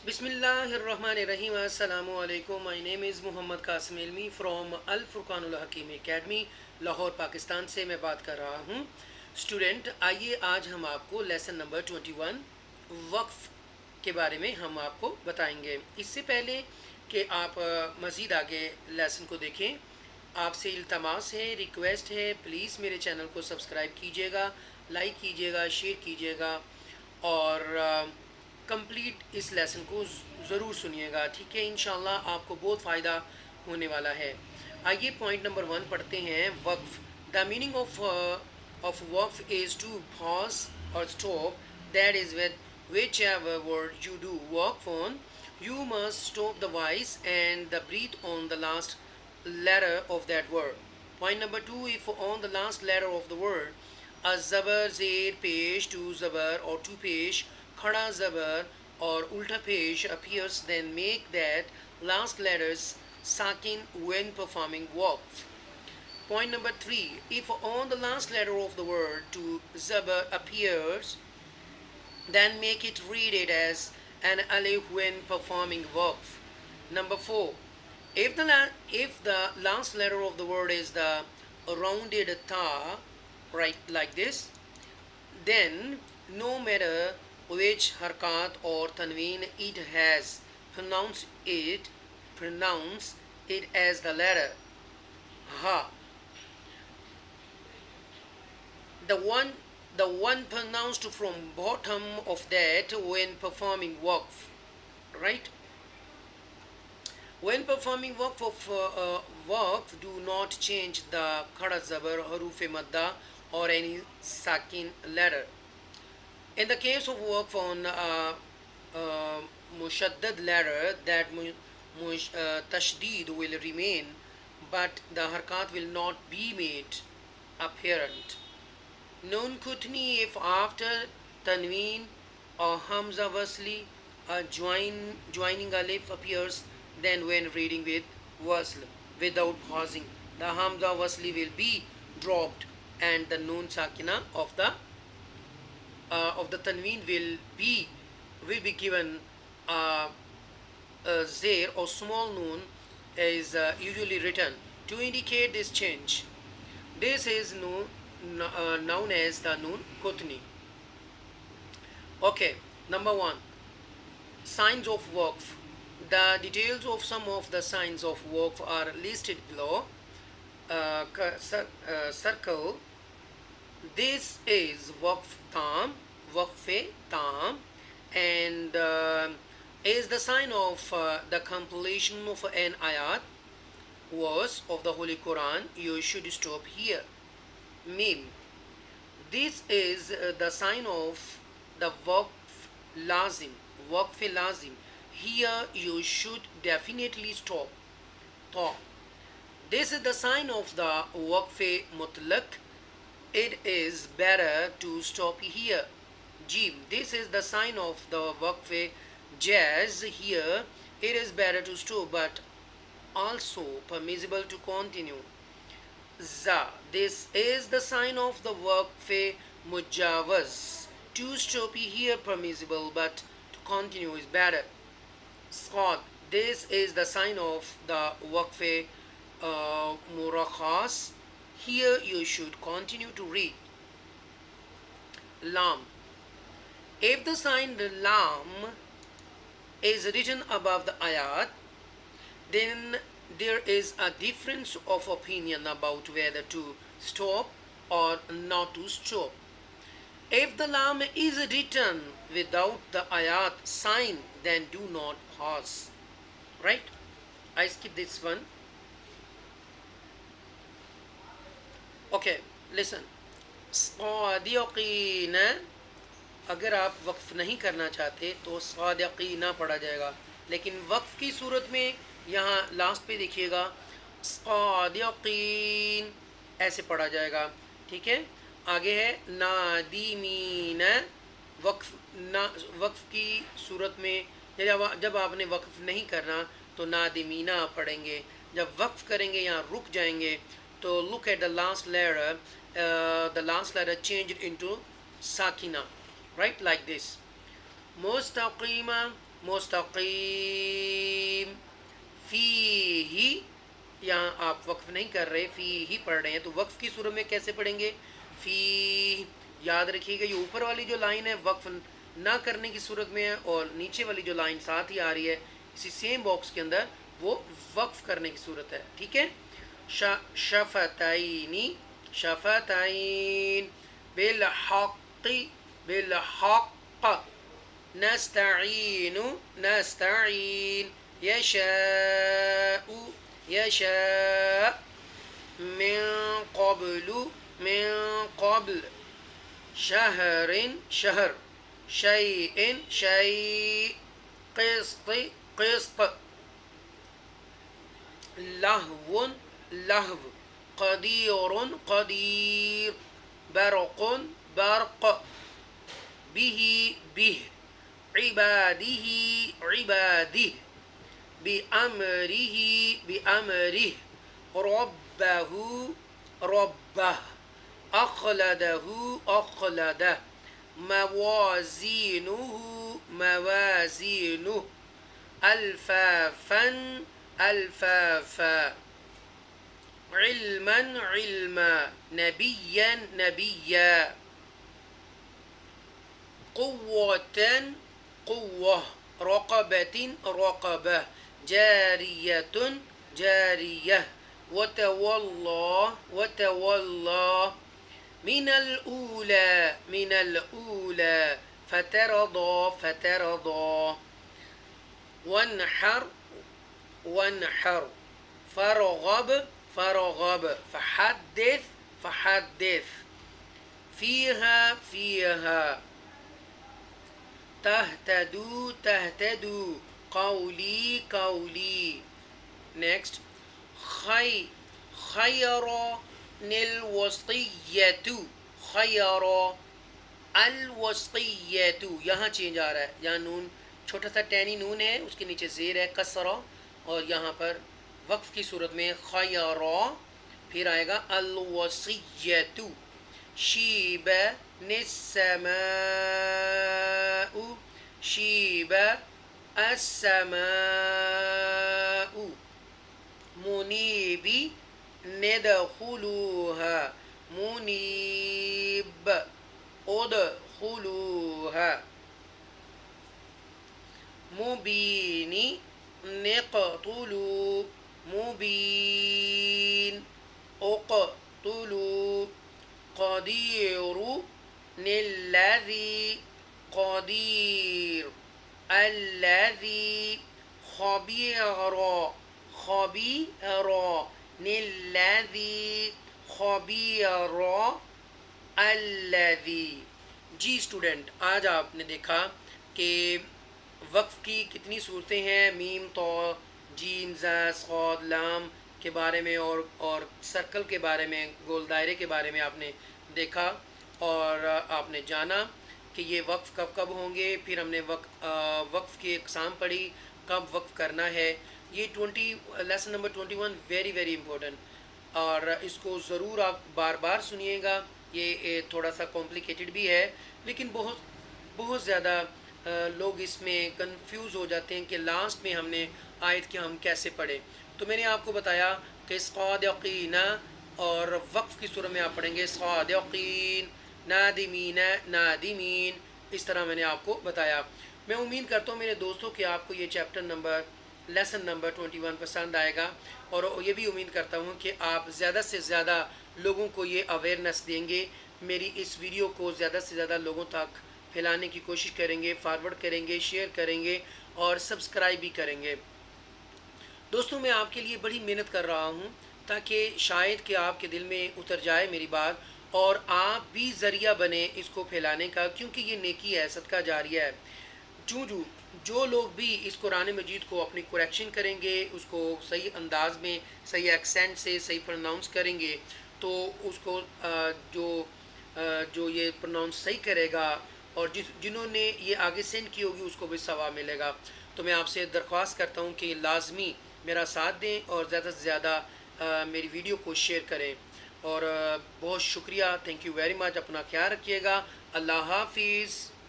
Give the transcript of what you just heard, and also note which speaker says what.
Speaker 1: Bismillahirrahmanirrahim. Assalamu alaikum. My name is Muhammad Qasim Ilmi from Al-Furqan Hakeem Academy, Lahore Pakistan से मैं बात कर रहा हूँ। स्टूडेंट, आइए आज हम आपको लेसन नंबर 21 वक्फ के बारे में हम आपको बताएंगे। इससे पहले कि आप मज़ीद आगे लेसन को देखें, आपसे इल्तमास है, रिक्वेस्ट है, प्लीज़ मेरे चैनल को सब्सक्राइब कीजिएगा, लाइक कीजिएगा, शेयर कीजिएगा और कंप्लीट इस लेसन को ज़रूर सुनिएगा। ठीक है, इंशाल्लाह आपको बहुत फ़ायदा होने वाला है। आइए पॉइंट नंबर 1 पढ़ते हैं। वक्फ। द मीनिंग ऑफ वक्फ इज़ टू पॉज और stop, that is whichever word you do वक्फ on, you must stop the voice and the breathe on the last letter of that word. Point number 2, if on the last letter of the word a zabar, zer, pesh, to zabar or to pesh, khada zabar or ulta pesh appears, then make that last letters sakin when performing waqf. Point number 3, if on the last letter of the word to zabar appears, then make it read it as an alif when performing waqf. Number 4, if the last letter of the word is the rounded ta, right, like this, then no matter which harkat or tanween it has, pronounce it as the letter ha, the one pronounced from bottom of that when performing waqf, right? When performing waqf, do not change the khada zabar, haruf madda or any sakin letter. In the case of waqf on mushaddad letter, that tashdid will remain, but the harkat will not be made apparent. Nun kutni, if after tanween or hamza wasli a joining alif appears, then when reading with wasl without pausing, the hamza wasli will be dropped and the nun sakina of the tanween will be given a zair or small nun is usually written to indicate this change. This is known as the nun kutni. Okay, number 1, signs of waqf. The details of some of the signs of waqf are listed below. Circle. This is waqf tam, and is the sign of the completion of an ayat, verse of the Holy Qur'an. You should stop here. Mim. This is the sign of the waqf lazim. Here you should definitely stop. Ta. This is the sign of the waqf mutlaq. It is better to stop here. Jim. This is the sign of the waqf jazz. Here it is better to stop, but also permissible to continue. Za. This is the sign of the waqf mujawaz. To stop here permissible, but to continue is better. Sqad. This is the sign of the waqf murakhas. Here you should continue to read. Lam. If the sign lam is written above the ayat, then there is a difference of opinion about whether to stop or not to stop. If the lam is written without the ayat sign, then do not pause. Right? I skip this one. Okay, listen. सादिक़ीना, अगर आप वक्फ नहीं करना चाहते तो सादिक़ीना पढ़ा जाएगा, लेकिन वक्फ की सूरत में यहाँ लास्ट पे देखिएगा सादिक़ीन ऐसे पढ़ा जाएगा। ठीक है, आगे है नादीमीना। वक्फ की सूरत में जब आपने वक्फ नहीं करना तो नादिमीना पढ़ेंगे, जब वक्फ करेंगे यहाँ रुक जाएंगे तो look at the last letter changed into sakina, right, like this. Mustaqima, मुस्तकीम। फी ही, यहाँ आप वक्फ नहीं कर रहे, फ़ी ही पढ़ रहे हैं, तो वक्फ की सूरत में कैसे पढ़ेंगे? फ़ी। याद रखिएगा ये ऊपर वाली जो लाइन है वक्फ ना करने की सूरत में है, और नीचे वाली जो लाइन साथ ही आ रही है इसी सेम बॉक्स के अंदर वो वक्फ करने की सूरत है। ठीक है। शफ़तैनी, शफ़तैन। बिलहक़्क़ि, बिलहक़्क़। नस्तईनु, नस्तईन। यशाउ, यशा। मिन क़ब्लु, मिन क़ब्ल। शहरिन, शहर। शैइन, शै। क़िस्त, क़िस्त। लहवुन, लहव। क़दीरुन, क़दीर। बरक़ुन, बरक़। बिही, बिह। इबादिही, इबादिह। बिअमरिही, बिअमरिह। रब्बहु, रब्बह। अख़लदहु, अख़लदह। मवाज़ीनुहु, मवाज़ीनुहु। अल्फ़ाफ़न, अल्फ़ाफ़ा। इल्मन, इल्मा। नबिय्यन, नबिय्या। क़ुव्वतन, क़ुव्वह। रक़बतिन, रक़बह। जारियतुन, जारियह। वतवल्लाह, वतवल्लाह। मिनल ऊला, मिनल ऊला। फ़तरदा, फ़तरदा। वन्हर, वन्हर। फ़रग़ब, फ़रग़ब। फ़हद्दिथ, फ़हद्दिथ। फ़ीहा, फ़ीहा। तहतदू, तहतदू। क़ौली, क़ौली। नेक्स्ट। खैरनिल वस्तिय्यतु, खैर। अल वस्तिय्यतु, यहाँ चेंज आ रहा है, यहाँ नून छोटा सा टैनी नून है, उसके नीचे ज़ेर है कसरा, और यहाँ पर वक्फ की सूरत में खैर, फिर आएगा अल वस्तिय्यतु। शीब निस्समाउ, शीब अस्समाउ। मुनीबी, नदखुलूहा। मुनीब, उदखुलूहा। मुबीनी, नक़तुलू। मुबीन, उक़तुलू। क़दीरु, निल्लज़ी। क़दीर। अल्लज़ी। ख़बीरा, ख़बीरा। निल्लज़ी। ख़बीरा। अल्लज़ी। जी स्टूडेंट, आज आपने देखा कि वक्फ की कितनी सूरतें हैं, मीम, तो, जीम, ज़ा, सॉद, लाम के बारे में, और सर्कल के बारे में, गोल दायरे के बारे में आपने देखा, और आपने जाना कि ये वक्फ कब कब होंगे। फिर हमने वक्फ की अक़साम पढ़ी, कब वक्फ करना है। ये lesson number 21 very very important, और इसको ज़रूर आप बार बार सुनिएगा। ये थोड़ा सा कॉम्प्लिकेटेड भी है, लेकिन बहुत बहुत ज़्यादा लोग इसमें कंफ्यूज हो जाते हैं कि लास्ट में हमने आयत के हम कैसे पढ़ें। तो मैंने आपको बताया कि सादिक़ीना, और वक्फ की सूरत में आप पढ़ेंगे सादिक़ीन। नादिमीन, नादिमीन। इस तरह मैंने आपको बताया। मैं उम्मीद करता हूँ मेरे दोस्तों कि आपको ये लेसन नंबर 21 पसंद आएगा, और ये भी उम्मीद करता हूँ कि आप ज़्यादा से ज़्यादा लोगों को ये अवेयरनेस देंगे। मेरी इस वीडियो को ज़्यादा से ज़्यादा लोगों तक फैलाने की कोशिश करेंगे, फॉरवर्ड करेंगे, शेयर करेंगे, और सब्सक्राइब भी करेंगे। दोस्तों, मैं आपके लिए बड़ी मेहनत कर रहा हूँ ताकि शायद कि आपके दिल में उतर जाए मेरी बात, और आप भी ज़रिया बने इसको फैलाने का, क्योंकि ये नेकी है, सदका जारिया है। जो लोग भी इस कुरान मजीद को अपनी करेक्शन करेंगे, उसको सही अंदाज में, सही एक्सेंट से सही प्रोनाउंस करेंगे, तो उसको जो ये प्रोनाउंस सही करेगा, और जिन्होंने ये आगे सेंड की होगी उसको भी सवाब मिलेगा। तो मैं आपसे दरख्वास्त करता हूँ कि लाजमी मेरा साथ दें, और ज़्यादा से ज़्यादा मेरी वीडियो को शेयर करें। और बहुत शुक्रिया, थैंक यू वेरी मच। अपना ख्याल रखिएगा। अल्लाह हाफिज़।